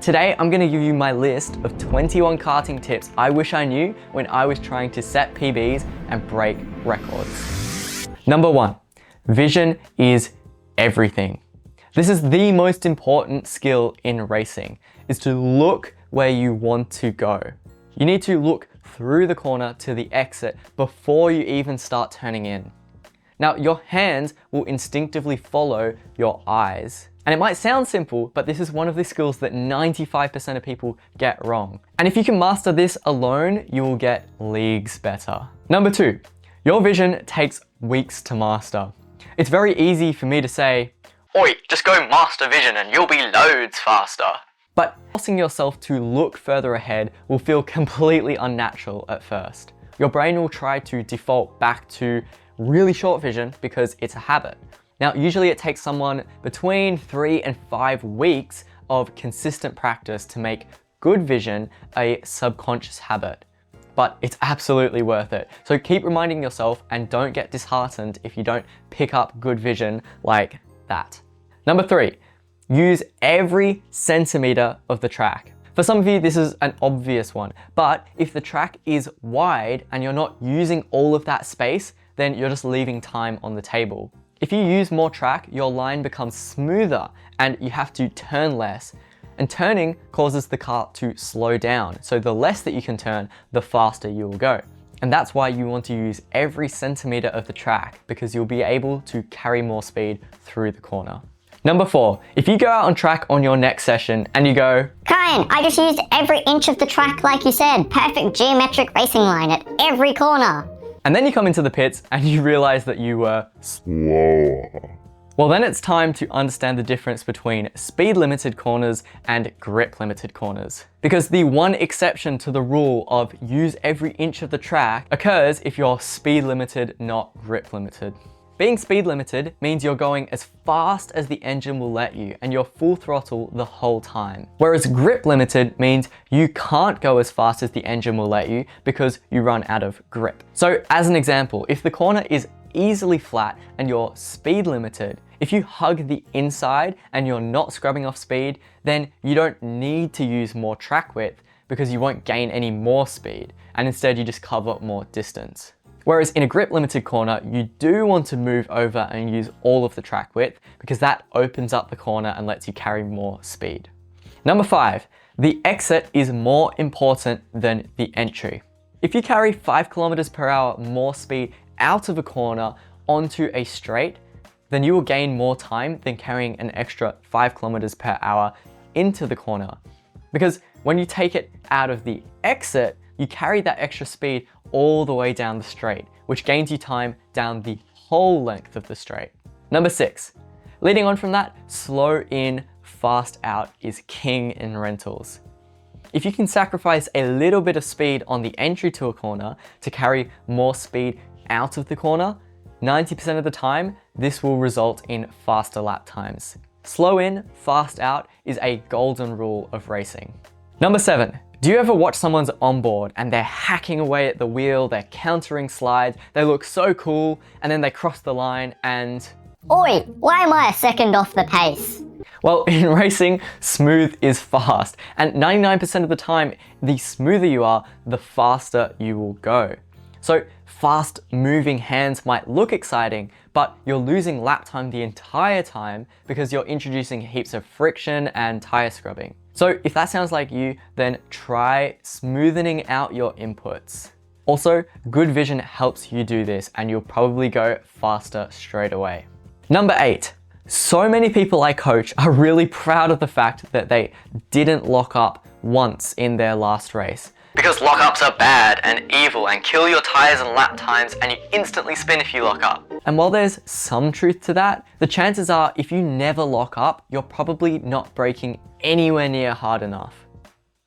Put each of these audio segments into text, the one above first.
Today, I'm going to give you my list of 21 karting tips I wish I knew when I was trying to set PBs and break records. Number 1, vision is everything. This is the most important skill in racing, is to look where you want to go. You need to look through the corner to the exit before you even start turning in. Now, your hands will instinctively follow your eyes. And it might sound simple, but this is one of the skills that 95% of people get wrong. And if you can master this alone, you will get leagues better. Number 2, your vision takes weeks to master. It's very easy for me to say, "Oi, just go master vision and you'll be loads faster." But forcing yourself to look further ahead will feel completely unnatural at first. Your brain will try to default back to really short vision because it's a habit. Now, usually it takes someone between 3 and 5 weeks of consistent practice to make good vision a subconscious habit, but it's absolutely worth it. So keep reminding yourself and don't get disheartened if you don't pick up good vision like that. Number 3, use every centimeter of the track. For some of you, this is an obvious one, but if the track is wide and you're not using all of that space, then you're just leaving time on the table. If you use more track, your line becomes smoother and you have to turn less. And turning causes the car to slow down. So the less that you can turn, the faster you will go. And that's why you want to use every centimeter of the track, because you'll be able to carry more speed through the corner. Number 4, if you go out on track on your next session and you go, "Ryan, I just used every inch of the track like you said. Perfect geometric racing line at every corner." And then you come into the pits and you realize that you were slower. Well, then it's time to understand the difference between speed limited corners and grip limited corners. Because the one exception to the rule of use every inch of the track occurs if you're speed limited, not grip limited. Being speed limited means you're going as fast as the engine will let you and you're full throttle the whole time. Whereas grip limited means you can't go as fast as the engine will let you because you run out of grip. So as an example, if the corner is easily flat and you're speed limited, if you hug the inside and you're not scrubbing off speed, then you don't need to use more track width because you won't gain any more speed and instead you just cover more distance. Whereas in a grip limited corner, you do want to move over and use all of the track width because that opens up the corner and lets you carry more speed. Number 5, the exit is more important than the entry. If you carry 5 kilometers per hour more speed out of a corner onto a straight, then you will gain more time than carrying an extra 5 kilometers per hour into the corner. Because when you take it out of the exit, you carry that extra speed all the way down the straight, which gains you time down the whole length of the straight. Number 6, leading on from that, slow in, fast out is king in rentals. If you can sacrifice a little bit of speed on the entry to a corner to carry more speed out of the corner, 90% of the time, this will result in faster lap times. Slow in, fast out is a golden rule of racing. Number 7, do you ever watch someone's onboard and they're hacking away at the wheel, they're countering slides, they look so cool, and then they cross the line and... "Oi, why am I a second off the pace?" Well, in racing, smooth is fast, and 99% of the time, the smoother you are, the faster you will go. So fast moving hands might look exciting, but you're losing lap time the entire time because you're introducing heaps of friction and tire scrubbing. So if that sounds like you, then try smoothing out your inputs. Also, good vision helps you do this and you'll probably go faster straight away. Number 8, so many people I coach are really proud of the fact that they didn't lock up once in their last race. Because lockups are bad and evil and kill your tires and lap times and you instantly spin if you lock up. And while there's some truth to that, the chances are if you never lock up, you're probably not braking anywhere near hard enough.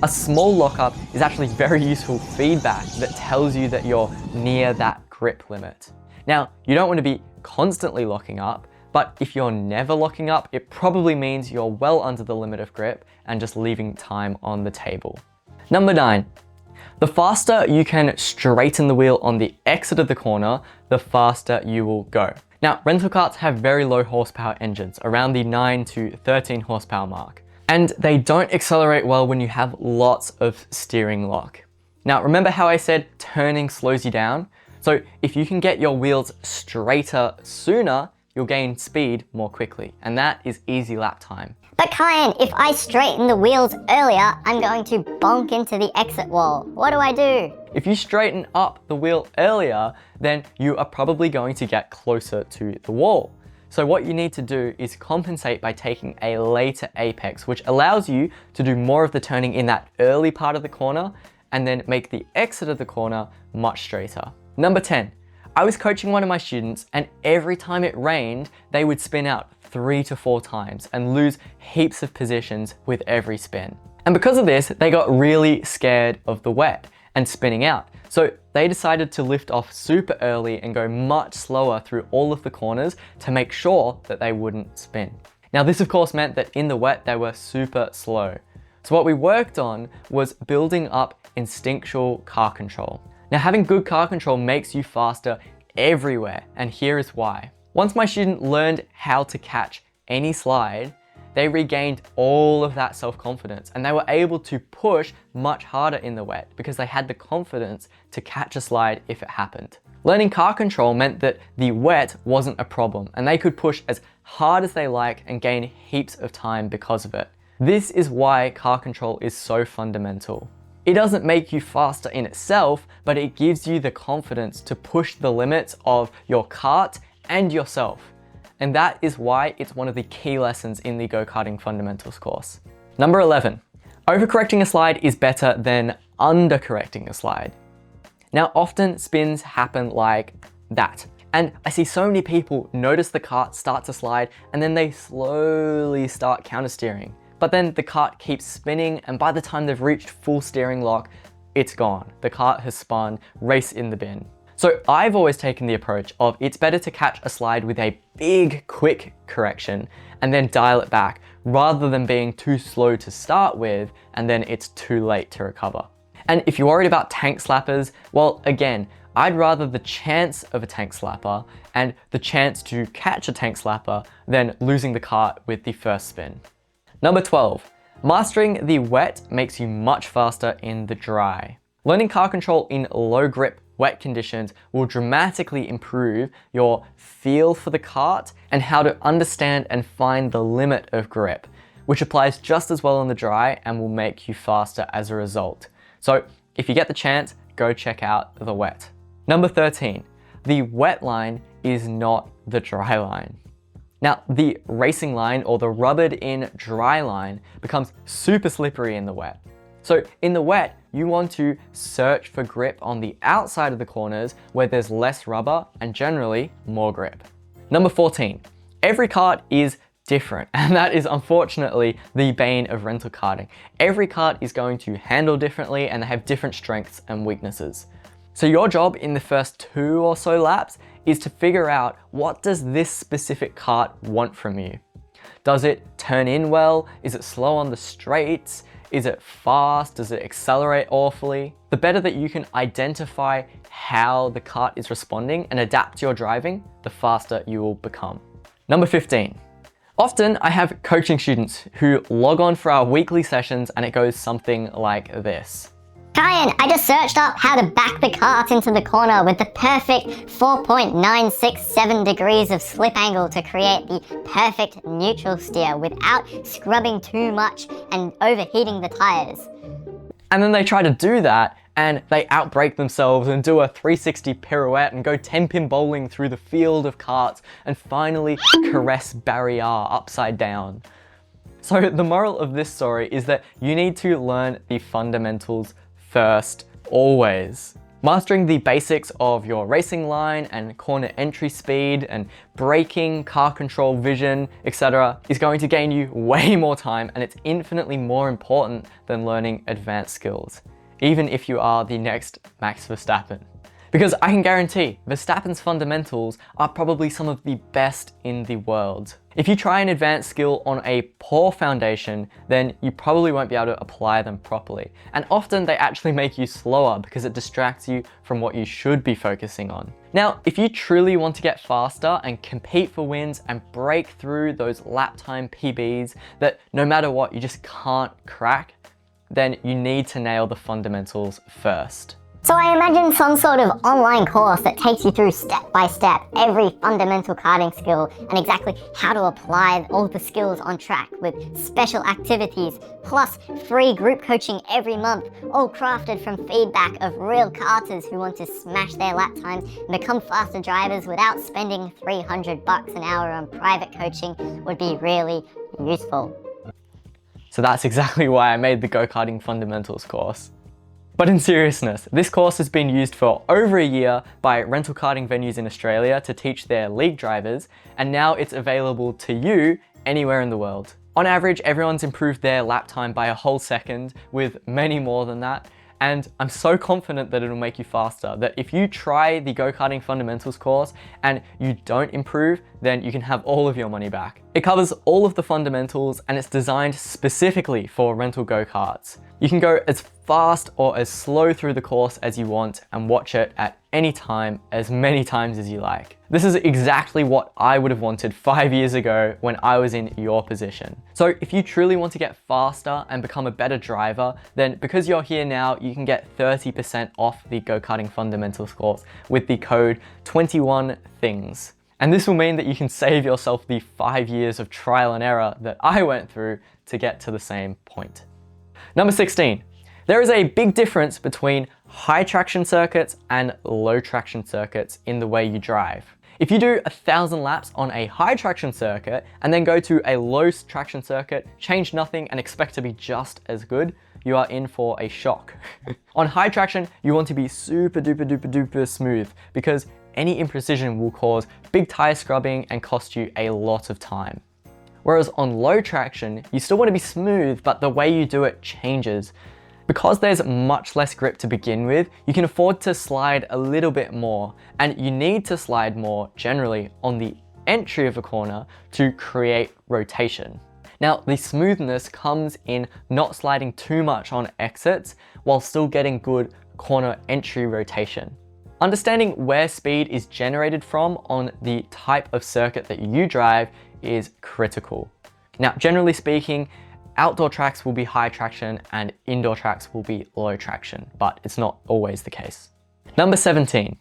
A small lockup is actually very useful feedback that tells you that you're near that grip limit. Now, you don't want to be constantly locking up, but if you're never locking up, it probably means you're well under the limit of grip and just leaving time on the table. Number 9, the faster you can straighten the wheel on the exit of the corner, the faster you will go. Now, rental karts have very low horsepower engines, around the 9 to 13 horsepower mark. And they don't accelerate well when you have lots of steering lock. Now, remember how I said turning slows you down? So if you can get your wheels straighter sooner, you'll gain speed more quickly, and that is easy lap time. But Kyan, if I straighten the wheels earlier, I'm going to bonk into the exit wall. What do I do? If you straighten up the wheel earlier, then you are probably going to get closer to the wall. So what you need to do is compensate by taking a later apex, which allows you to do more of the turning in that early part of the corner and then make the exit of the corner much straighter. Number 10, I was coaching one of my students, and every time it rained, they would spin out 3 to 4 times and lose heaps of positions with every spin. And because of this, they got really scared of the wet and spinning out. So they decided to lift off super early and go much slower through all of the corners to make sure that they wouldn't spin. Now this of course meant that in the wet, they were super slow. So what we worked on was building up instinctual car control. Now having good car control makes you faster everywhere, and here is why. Once my student learned how to catch any slide, they regained all of that self-confidence and they were able to push much harder in the wet because they had the confidence to catch a slide if it happened. Learning car control meant that the wet wasn't a problem and they could push as hard as they like and gain heaps of time because of it. This is why car control is so fundamental. It doesn't make you faster in itself, but it gives you the confidence to push the limits of your kart and yourself. And that is why it's one of the key lessons in the Go-Karting Fundamentals course. Number 11, overcorrecting a slide is better than undercorrecting a slide. Now, often spins happen like that. And I see so many people notice the kart start to slide and then they slowly start countersteering. But then the kart keeps spinning, and by the time they've reached full steering lock, it's gone. The kart has spun, race in the bin. So I've always taken the approach of it's better to catch a slide with a big, quick correction and then dial it back, rather than being too slow to start with and then it's too late to recover. And if you're worried about tank slappers, well, again, I'd rather the chance of a tank slapper and the chance to catch a tank slapper than losing the kart with the first spin. Number 12, mastering the wet makes you much faster in the dry. Learning car control in low grip, wet conditions will dramatically improve your feel for the kart and how to understand and find the limit of grip, which applies just as well in the dry and will make you faster as a result. So if you get the chance, go check out the wet. Number 13, the wet line is not the dry line. Now, the racing line or the rubbered in dry line becomes super slippery in the wet. So in the wet, you want to search for grip on the outside of the corners where there's less rubber and generally more grip. Number 14, every kart is different, and that is unfortunately the bane of rental karting. Every kart is going to handle differently and they have different strengths and weaknesses. So your job in the first 2 or so laps is to figure out, what does this specific kart want from you? Does it turn in well? Is it slow on the straights? Is it fast? Does it accelerate awfully? The better that you can identify how the kart is responding and adapt your driving, the faster you will become. Number 15. Often I have coaching students who log on for our weekly sessions and it goes something like this. Kyan, I just searched up how to back the kart into the corner with the perfect 4.967 degrees of slip angle to create the perfect neutral steer without scrubbing too much and overheating the tires. And then they try to do that and they outbrake themselves and do a 360 pirouette and go 10-pin bowling through the field of karts and finally caress barrier upside down. So the moral of this story is that you need to learn the fundamentals first, always. Mastering the basics of your racing line and corner entry speed and braking, car control, vision, etc. is going to gain you way more time, and it's infinitely more important than learning advanced skills, even if you are the next Max Verstappen. Because I can guarantee Verstappen's fundamentals are probably some of the best in the world. If you try an advanced skill on a poor foundation, then you probably won't be able to apply them properly. And often they actually make you slower because it distracts you from what you should be focusing on. Now, if you truly want to get faster and compete for wins and break through those lap time PBs that no matter what, you just can't crack, then you need to nail the fundamentals first. So I imagine some sort of online course that takes you through step by step every fundamental karting skill and exactly how to apply all the skills on track with special activities, plus free group coaching every month, all crafted from feedback of real karters who want to smash their lap times and become faster drivers without spending $300 an hour on private coaching would be really useful. So that's exactly why I made the Go-Karting Fundamentals course. But in seriousness, this course has been used for over a year by rental karting venues in Australia to teach their league drivers, and now it's available to you anywhere in the world. On average, everyone's improved their lap time by a whole second, with many more than that, and I'm so confident that it'll make you faster, that if you try the Go-Karting Fundamentals course and you don't improve, then you can have all of your money back. It covers all of the fundamentals and it's designed specifically for rental go-karts. You can go as fast or as slow through the course as you want and watch it at any time, as many times as you like. This is exactly what I would have wanted 5 years ago when I was in your position. So if you truly want to get faster and become a better driver, then because you're here now, you can get 30% off the Go-Karting Fundamentals course with the code 21things. And this will mean that you can save yourself the 5 years of trial and error that I went through to get to the same point. Number 16. There is a big difference between high traction circuits and low traction circuits in the way you drive. If you do 1,000 laps on a high traction circuit and then go to a low traction circuit, change nothing and expect to be just as good, you are in for a shock. On high traction, you want to be super duper duper duper smooth because any imprecision will cause big tire scrubbing and cost you a lot of time. Whereas on low traction, you still want to be smooth, but the way you do it changes. Because there's much less grip to begin with, you can afford to slide a little bit more, and you need to slide more generally on the entry of a corner to create rotation. Now, the smoothness comes in not sliding too much on exits while still getting good corner entry rotation. Understanding where speed is generated from on the type of circuit that you drive is critical. Now, generally speaking, outdoor tracks will be high traction and indoor tracks will be low traction, but it's not always the case. Number 17.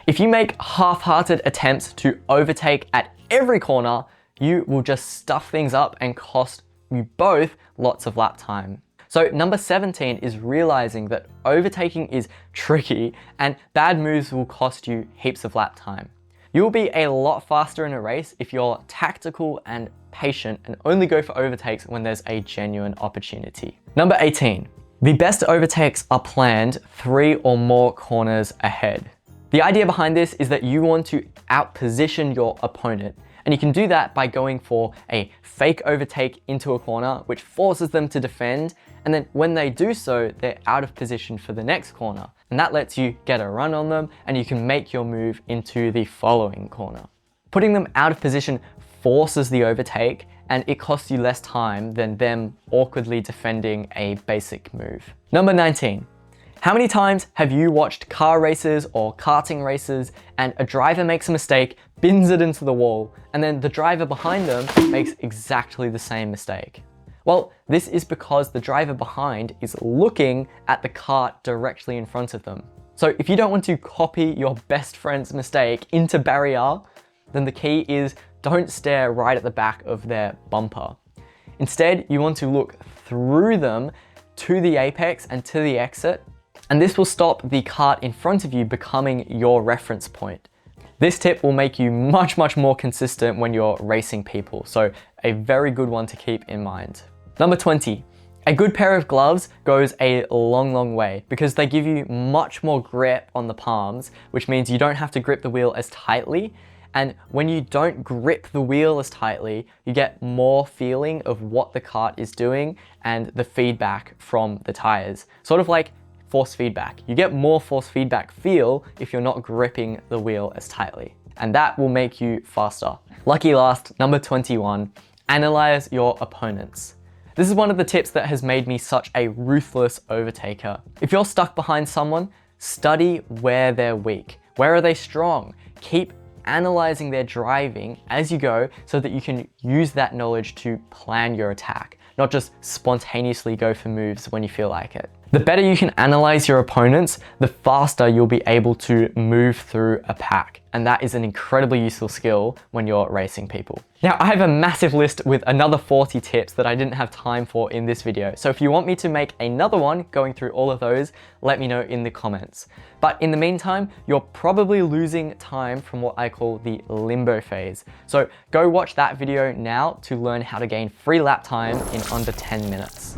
If you make half-hearted attempts to overtake at every corner, you will just stuff things up and cost you both lots of lap time. So number 17 is realizing that overtaking is tricky and bad moves will cost you heaps of lap time. You'll be a lot faster in a race if you're tactical and patient and only go for overtakes when there's a genuine opportunity. Number 18. The best overtakes are planned 3 or more corners ahead. The idea behind this is that you want to outposition your opponent, and you can do that by going for a fake overtake into a corner, which forces them to defend, and then when they do so, they're out of position for the next corner. And that lets you get a run on them, and you can make your move into the following corner. Putting them out of position forces the overtake, and it costs you less time than them awkwardly defending a basic move. Number 19. How many times have you watched car races or karting races and a driver makes a mistake, bins it into the wall, and then the driver behind them makes exactly the same mistake? Well, this is because the driver behind is looking at the kart directly in front of them. So if you don't want to copy your best friend's mistake into barrier, then the key is don't stare right at the back of their bumper. Instead, you want to look through them to the apex and to the exit, and this will stop the kart in front of you becoming your reference point. This tip will make you much more consistent when you're racing people, so a very good one to keep in mind. Number 20. A good pair of gloves goes a long way because they give you much more grip on the palms, which means you don't have to grip the wheel as tightly. And when you don't grip the wheel as tightly, you get more feeling of what the kart is doing and the feedback from the tires. Sort of like force feedback. You get more force feedback feel if you're not gripping the wheel as tightly, and that will make you faster. Lucky last, number 21, analyze your opponents. This is one of the tips that has made me such a ruthless overtaker. If you're stuck behind someone, study where they're weak. Where are they strong? Keep analyzing their driving as you go so that you can use that knowledge to plan your attack, not just spontaneously go for moves when you feel like it. The better you can analyze your opponents, the faster you'll be able to move through a pack. And that is an incredibly useful skill when you're racing people. Now, I have a massive list with another 40 tips that I didn't have time for in this video. So if you want me to make another one going through all of those, let me know in the comments. But in the meantime, you're probably losing time from what I call the limbo phase. So go watch that video now to learn how to gain free lap time in under 10 minutes.